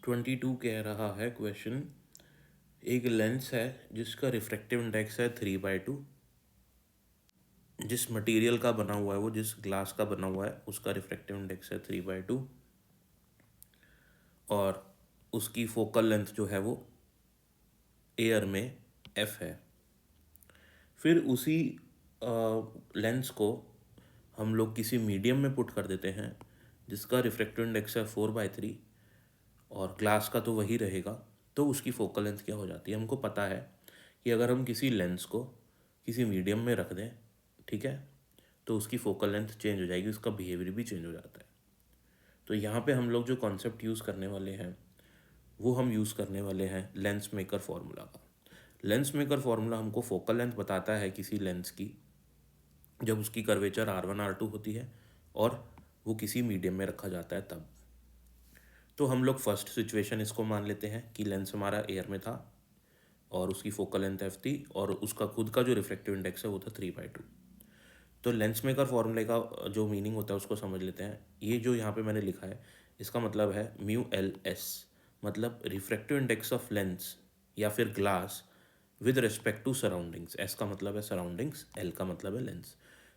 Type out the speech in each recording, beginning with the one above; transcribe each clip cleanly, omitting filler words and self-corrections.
22 कह रहा है क्वेश्चन, एक लेंस है जिसका रिफ्रैक्टिव इंडेक्स है 3/2। जिस मटेरियल का बना हुआ है वो, जिस ग्लास का बना हुआ है उसका रिफ्रैक्टिव इंडेक्स है 3/2, और उसकी फोकल लेंथ जो है वो एयर में f है। फिर उसी लेंस को हम लोग किसी मीडियम में पुट कर देते हैं जिसका रिफ्रैक्टिव इंडेक्स है 4/3, और ग्लास का तो वही रहेगा। तो उसकी फोकल लेंथ क्या हो जाती है? हमको पता है कि अगर हम किसी लेंस को किसी मीडियम में रख दें, ठीक है, तो उसकी फोकल लेंथ चेंज हो जाएगी, उसका बिहेवियर भी चेंज हो जाता है। तो यहाँ पे हम लोग जो कॉन्सेप्ट यूज़ करने वाले हैं वो हम यूज़ करने वाले हैं लेंस मेकर फार्मूला का। लेंस मेकर फार्मूला हमको फोकल लेंथ बताता है किसी लेंस की जब उसकी कर्वेचर R1 R2 होती है और वो किसी मीडियम में रखा जाता है तब। तो हम लोग फर्स्ट सिचुएशन इसको मान लेते हैं कि लेंस हमारा एयर में था और उसकी फोकल लेंथ f थी और उसका खुद का जो रिफ्रैक्टिव इंडेक्स है वो था 3/2। तो लेंस मेकर फॉर्मूले का जो मीनिंग होता है उसको समझ लेते हैं। ये जो यहाँ पे मैंने लिखा है इसका मतलब है म्यू एल एस, मतलब रिफ्रैक्टिव इंडेक्स ऑफ लेंस या फिर glass with respect to surroundings. S का मतलब है सराउंडिंग्स, एल का मतलब है लेंस।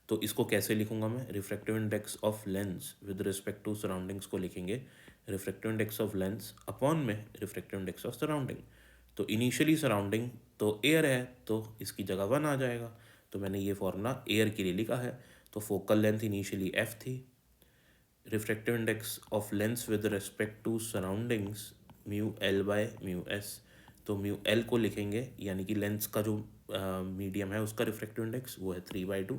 तो इसको कैसे लिखूंगा मैं? Refractive index of lens with respect to surroundings को लिखेंगे refractive index of lens upon में रिफ्रैक्टिव इंडेक्स ऑफ सराउंडिंग। तो इनिशियली सराउंडिंग तो एयर है तो इसकी जगह 1 आ जाएगा। तो मैंने ये फॉर्मूला एयर के लिए लिखा है। तो फोकल लेंथ इनिशियली f थी, refractive index of lens with respect to surroundings mu L by mu S. तो म्यू एल को लिखेंगे यानी कि लेंस का जो मीडियम है उसका रिफ्रैक्टिव इंडेक्स वो है 3/2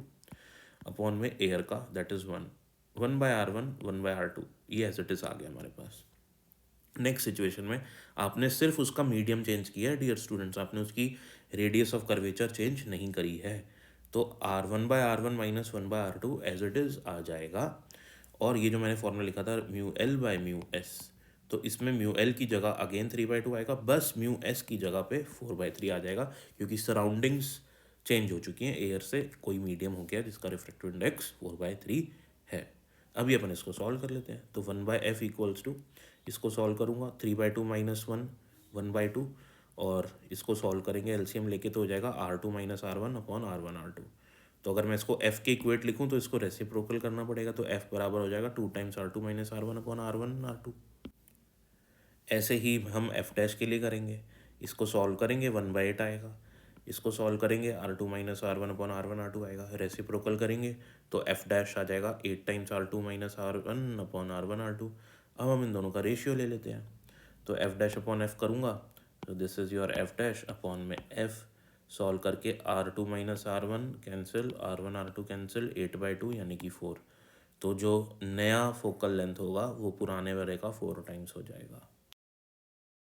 अपॉन में एयर का दैट इज़ 1/R1 1/R2। ये एज इट इज़ आ गया हमारे पास। नेक्स्ट सिचुएशन में आपने सिर्फ उसका मीडियम चेंज किया है डियर स्टूडेंट्स, आपने उसकी रेडियस ऑफ कर्वेचर चेंज नहीं करी है। तो R1/R1 minus 1/R2 as it is आ जाएगा। और ये जो मैंने फॉर्मूला लिखा था mu L by mu S, तो इसमें म्यू एल की जगह अगेन 3/2 आएगा, बस म्यू एस की जगह पे 4/3 आ जाएगा क्योंकि सराउंडिंग्स चेंज हो चुकी हैं। एयर से कोई मीडियम हो गया जिसका रिफ्रैक्टिव इंडेक्स 4/3 है। अभी अपन इसको सॉल्व कर लेते हैं। तो 1/f इक्वल्स टू, इसको सॉल्व करूँगा 3/2 माइनस 1/2, और इसको सॉल्व करेंगे एलसीएम लेके तो हो जाएगा R2 minus R1 upon R1 R2। तो अगर मैं इसको f के इक्वेट लिखूँ तो इसको रेसिप्रोकल करना पड़ेगा, तो f बराबर हो जाएगा 2 times R2 minus R1 upon R1 R2। ऐसे ही हम f डैश के लिए करेंगे, इसको सॉल्व करेंगे 1/8 आएगा, इसको सॉल्व करेंगे R2 minus R1 upon R1 R2 आएगा, रेसिप्रोकल करेंगे तो f डैश आ जाएगा 8 times R2 minus R1 upon R1 R2। अब हम इन दोनों का रेशियो ले लेते हैं, तो f डैश अपॉन f करूँगा तो this is your f dash upon में f, सॉल्व करके R2 minus R1 cancel, R1 R2 cancel, 8/2 यानी कि 4। तो जो नया फोकल लेंथ होगा वो पुराने वाले का 4 टाइम्स हो जाएगा।